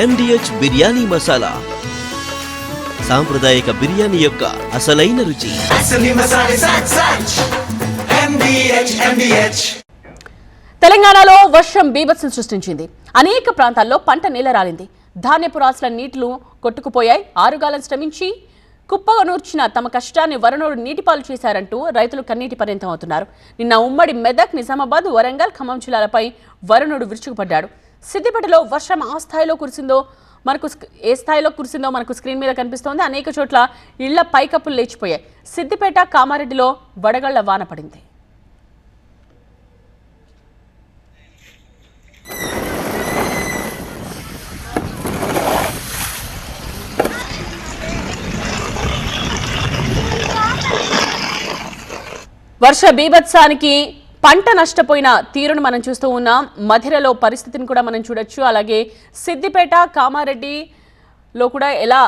MDH biryani masala సాంప్రదాయక బిర్యానీ యొక్క అసలైన రుచి. తెలంగాణలో వర్షం బీభత్సం సృష్టించింది. అనేక ప్రాంతాల్లో పంట నేలరాలింది. ధాన్యపు రాసుల నీళ్లు కొట్టుకుపోయాయి. ఆరుగాలం శ్రమించి కుప్పనూర్చిన తమ కష్టాన్ని వరుణుడు నీటిపాలు చేశారంటూ రైతులు కన్నీటి పర్యంతం అవుతున్నారు. నిన్న ఉమ్మడి మెదక్, నిజామాబాద్, వరంగల్, ఖమ్మం జిల్లాలపై వరుణుడు విరుచుకుపడ్డాడు. సిద్దిపేటలో వర్షం ఏ స్థాయిలో కురిసిందో మనకు స్క్రీన్ మీద కనిపిస్తోంది. అనేక చోట్ల ఇళ్ల పైకప్పులు లేచిపోయాయి. సిద్దిపేట, కామారెడ్డిలో వడగళ్ల వాన పడింది. వర్ష బీభత్సానికి పంట నష్టపోయిన తీరును మనం చూస్తూ ఉన్నాం. మధిరలో పరిస్థితిని కూడా మనం చూడొచ్చు. అలాగే సిద్దిపేట, కామారెడ్డిలో కూడా ఎలా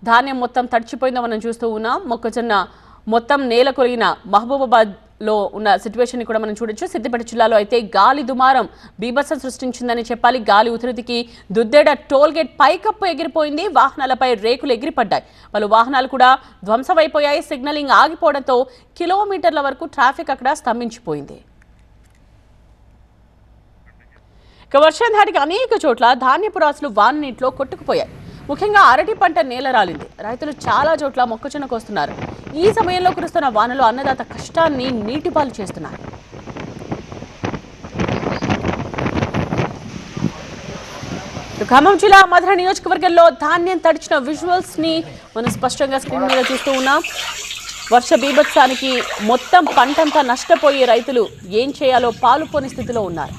ధాన్యం మొత్తం తడిచిపోయిందో మనం చూస్తూ ఉన్నాం. మొక్కజొన్న మొత్తం నేల కొరిగిన మహబూబాబాద్లో ఉన్న సిచ్యువేషన్ కూడా మనం చూడొచ్చు. సిద్దిపేట జిల్లాలో అయితే గాలి దుమారం బీభత్సం సృష్టించిందని చెప్పాలి. గాలి ఉధృతికి దుద్దేడ టోల్గేట్ పైకప్పు ఎగిరిపోయింది. వాహనాలపై రేకులు ఎగిరిపడ్డాయి. పలు వాహనాలు కూడా ధ్వంసమైపోయాయి. సిగ్నలింగ్ ఆగిపోవడంతో కిలోమీటర్ల వరకు ట్రాఫిక్ అక్కడ స్తంభించిపోయింది. వర్షం ధాటికి అనేక చోట్ల ధాన్యపు రాసులు వాన నీటిలో కొట్టుకుపోయాయి. ముఖ్యంగా అరటి పంట నేలరాలింది. రైతులు చాలా చోట్ల మొక్కజొన్న కోస్తున్నారు. ఈ సమయంలో కురుస్తున్న వానలు అన్నదాత కష్టాన్ని నీటిపాలు చేస్తున్నారు. ఖమ్మం జిల్లా మధుర నియోజకవర్గంలో ధాన్యం తడిచిన విజువల్స్ ని మనం స్పష్టంగా స్క్రీన్ మీద చూస్తూ ఉన్నాం. వర్ష బీభత్సానికి మొత్తం పంటంతా నష్టపోయి రైతులు ఏం చేయాలో పాలుపోని స్థితిలో ఉన్నారు.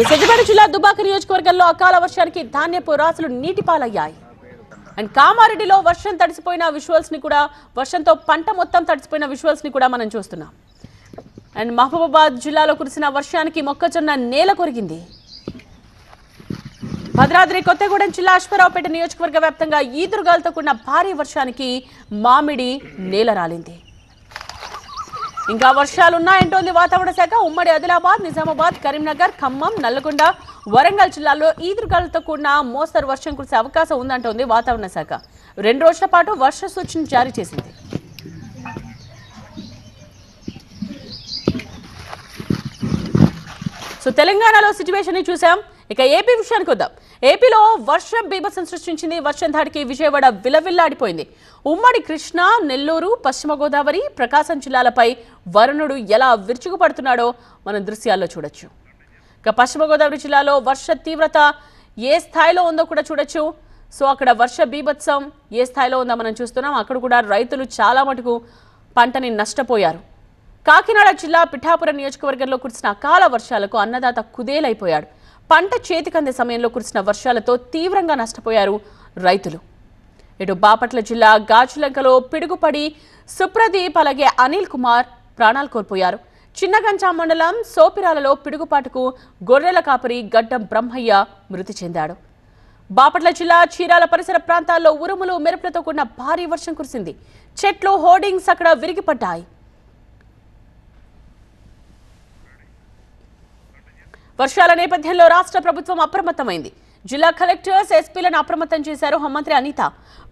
సిద్దిపేట జిల్లా దుబాక నియోజకవర్గంలో అకాల వర్షానికి ధాన్యపు రాసులు నీటిపాలయ్యాయి. అండ్ కామారెడ్డిలో వర్షం తడిసిపోయిన విజువల్స్ ని కూడా, వర్షంతో పంట మొత్తం తడిసిపోయిన విజువల్స్ ని కూడా మనం చూస్తున్నాం. అండ్ మహబూబాబాద్ జిల్లాలో కురిసిన వర్షానికి మొక్కజొన్న నేల కొరిగింది. భద్రాద్రి కొత్తగూడెం జిల్లా అశ్వారావుపేట నియోజకవర్గ వ్యాప్తంగా ఈదురుగాలతో కూడిన భారీ వర్షానికి మామిడి నేల రాలింది. ఇంకా వర్షాలున్నాయంటోంది వాతావరణ శాఖ. ఉమ్మడి ఆదిలాబాద్, నిజామాబాద్, కరీంనగర్, ఖమ్మం, నల్లగొండ, వరంగల్ జిల్లాల్లో ఈదురుగాలతో కూడిన మోస్తరు వర్షం కురిసే అవకాశం ఉందంటోంది వాతావరణ శాఖ. 2 రోజుల పాటు వర్ష సూచన జారీ చేసింది. తెలంగాణలో సిచ్యువేషన్ ని చూసాం. ఇక ఏపీ విషయానికి వద్దాం. ఏపీలో వర్షం బీభత్సం సృష్టించింది. వర్షం ధాటికి విజయవాడ విలవిల్లాడిపోయింది. ఉమ్మడి కృష్ణా, నెల్లూరు, పశ్చిమ గోదావరి, ప్రకాశం జిల్లాలపై వరుణుడు ఎలా విరుచుకుపడుతున్నాడో మనం దృశ్యాల్లో చూడొచ్చు. ఇక పశ్చిమ గోదావరి జిల్లాలో వర్ష తీవ్రత ఏ స్థాయిలో ఉందో కూడా చూడొచ్చు. అక్కడ వర్ష బీభత్సం ఏ స్థాయిలో ఉందో మనం చూస్తున్నాం. అక్కడ కూడా రైతులు చాలా మటుకు పంటని నష్టపోయారు. కాకినాడ జిల్లా పిఠాపురం నియోజకవర్గంలో కురిసిన అకాల వర్షాలకు అన్నదాత కుదేలైపోయాడు. పంట చేతికందే సమయంలో కురిసిన వర్షాలతో తీవ్రంగా నష్టపోయారు రైతులు. ఇటు బాపట్ల జిల్లా గాజులంకలో పిడుగుపడి సుప్రదీప్, అలాగే అనిల్ కుమార్ ప్రాణాలు కోల్పోయారు. చిన్నగంజా మండలం సోపిరాలలో పిడుగుపాటుకు గొర్రెల కాపరి గడ్డం బ్రహ్మయ్య మృతి చెందాడు. బాపట్ల జిల్లా చీరాల పరిసర ప్రాంతాల్లో ఉరుములు, మెరుపులతో కూడిన భారీ వర్షం కురిసింది. చెట్లు, హోర్డింగ్స్ అక్కడ విరిగిపడ్డాయి. వర్షాల నేపథ్యంలో రాష్ట్ర ప్రభుత్వం అప్రమత్తమైంది. జిల్లా కలెక్టర్స్, ఎస్పీలను అప్రమత్తం చేశారు హోంమంత్రి అనిత.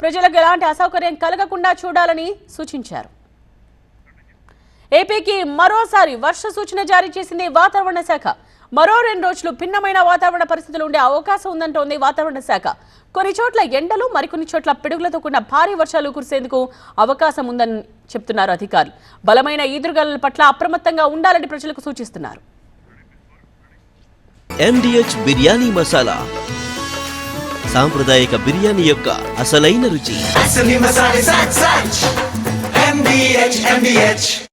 ప్రజలకు ఎలాంటి అసౌకర్యం కలగకుండా చూడాలని సూచించారు. ఏపీకి మరోసారి వర్ష సూచన జారీ చేసింది వాతావరణ శాఖ. మరో 2 రోజులు భిన్నమైన వాతావరణ పరిస్థితులు ఉండే అవకాశం ఉందంటోంది వాతావరణ శాఖ. కొన్ని చోట్ల ఎండలు, మరికొన్ని చోట్ల పిడుగులతో కూడిన భారీ వర్షాలు కురిసేందుకు అవకాశం ఉందని చెప్తున్నారు అధికారులు. బలమైన ఈదురుగాలుల పట్ల అప్రమత్తంగా ఉండాలని ప్రజలకు సూచిస్తున్నారు. MDH బిర్యానీ మసాలా సాంప్రదాయక బిర్యానీ యొక్క అసలైన రుచి.